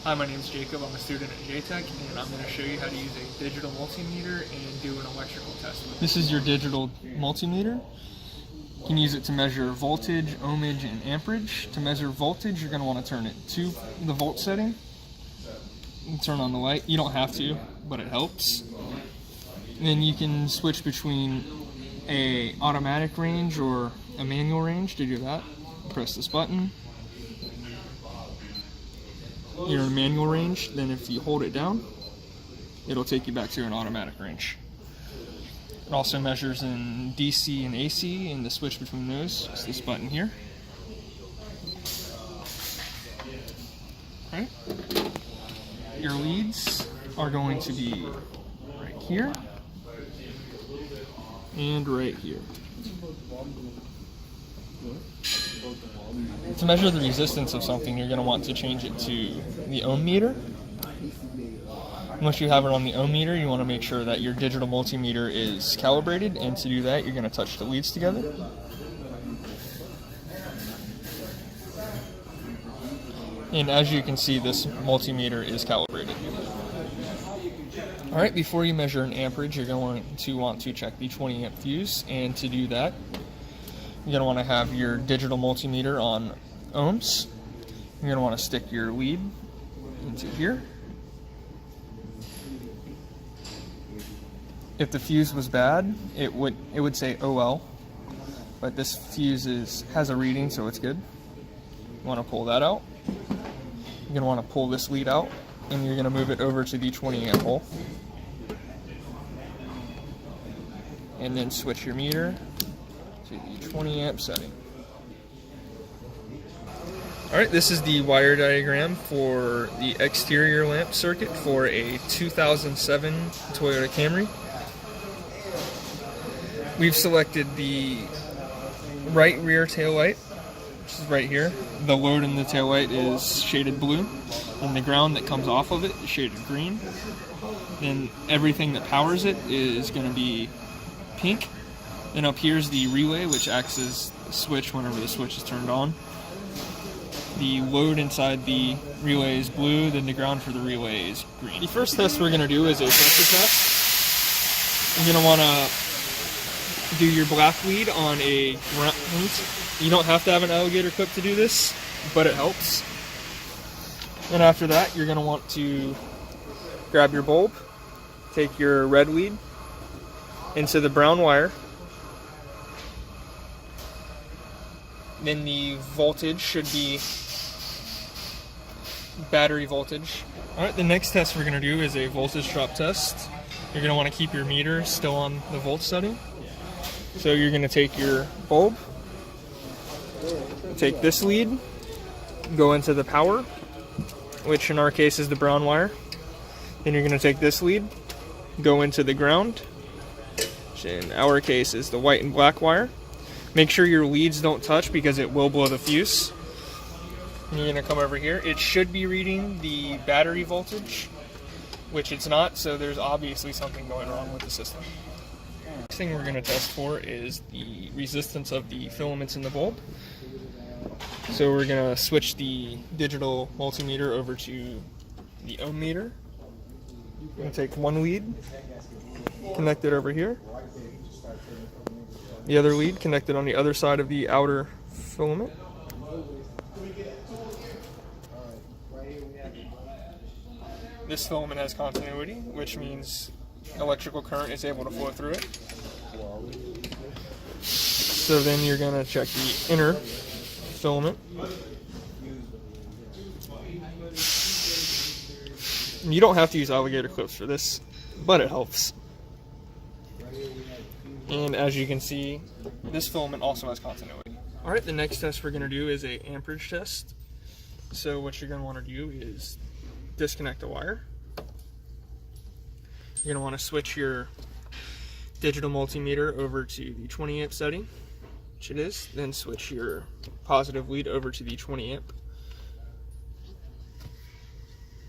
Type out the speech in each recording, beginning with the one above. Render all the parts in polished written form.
Hi, my name is Jacob. I'm a student at JTech, and I'm going to show you how to use a digital multimeter and do an electrical test with it. This is your digital multimeter. You can use it to measure voltage, ohmage, and amperage. To measure voltage, you're going to want to turn it to the volt setting and turn on the light. You don't have to, but it helps. And then you can switch between a automatic range or a manual range. To do that, press this button. You're in manual range, then if you hold it down, it'll take you back to an automatic range. It also measures in DC and AC, and the switch between those is this button here. Alright. Your leads are going to be right here and right here. To measure the resistance of something, you're going to want to change it to the ohm meter. Once you have it on the ohm meter, you want to make sure that your digital multimeter is calibrated, and to do that, you're going to touch the leads together. And as you can see, this multimeter is calibrated. Alright, before you measure an amperage, you're going to want to check the 20 amp fuse, and to do that, you're going to want to have your digital multimeter on ohms. You're going to want to stick your lead into here. If the fuse was bad, it would say OL, but this fuse has a reading, so it's good. You want to pull that out. You're going to want to pull this lead out, and you're going to move it over to the 20 amp hole. And then switch your meter to the 20 amp setting. Alright, this is the wire diagram for the exterior lamp circuit for a 2007 Toyota Camry. We've selected the right rear tail light, which is right here. The load in the tail light is shaded blue, and the ground that comes off of it is shaded green. Then everything that powers it is going to be pink. Then up here is the relay, which acts as a switch whenever the switch is turned on. The load inside the relay is blue, then the ground for the relay is green. The first test we're going to do is a pressure test. You're going to want to do your black lead on a ground. You don't have to have an alligator clip to do this, but it helps. And after that, you're going to want to grab your bulb, take your red lead into the brown wire. Then the voltage should be battery voltage. Alright, the next test we're going to do is a voltage drop test. You're going to want to keep your meter still on the volt setting. So you're going to take your bulb, take this lead, go into the power, which in our case is the brown wire. Then you're going to take this lead, go into the ground, which in our case is the white and black wire. Make sure your leads don't touch because it will blow the fuse. And you're going to come over here. It should be reading the battery voltage, which it's not, so there's obviously something going wrong with the system. Next thing we're going to test for is the resistance of the filaments in the bulb. So we're going to switch the digital multimeter over to the ohm meter. We're going to take one lead, connect it over here. The other lead connected on the other side of the outer filament. This filament has continuity, which means electrical current is able to flow through it. So then you're going to check the inner filament. You don't have to use alligator clips for this, but it helps. And as you can see, this filament also has continuity. Alright, the next test we're going to do is a amperage test. So what you're going to want to do is disconnect the wire. You're going to want to switch your digital multimeter over to the 20 amp setting, which it is. Then switch your positive lead over to the 20 amp.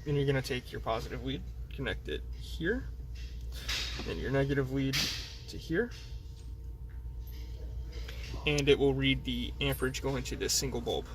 Then you're going to take your positive lead, connect it here, then your negative lead to here, and it will read the amperage going to this single bulb.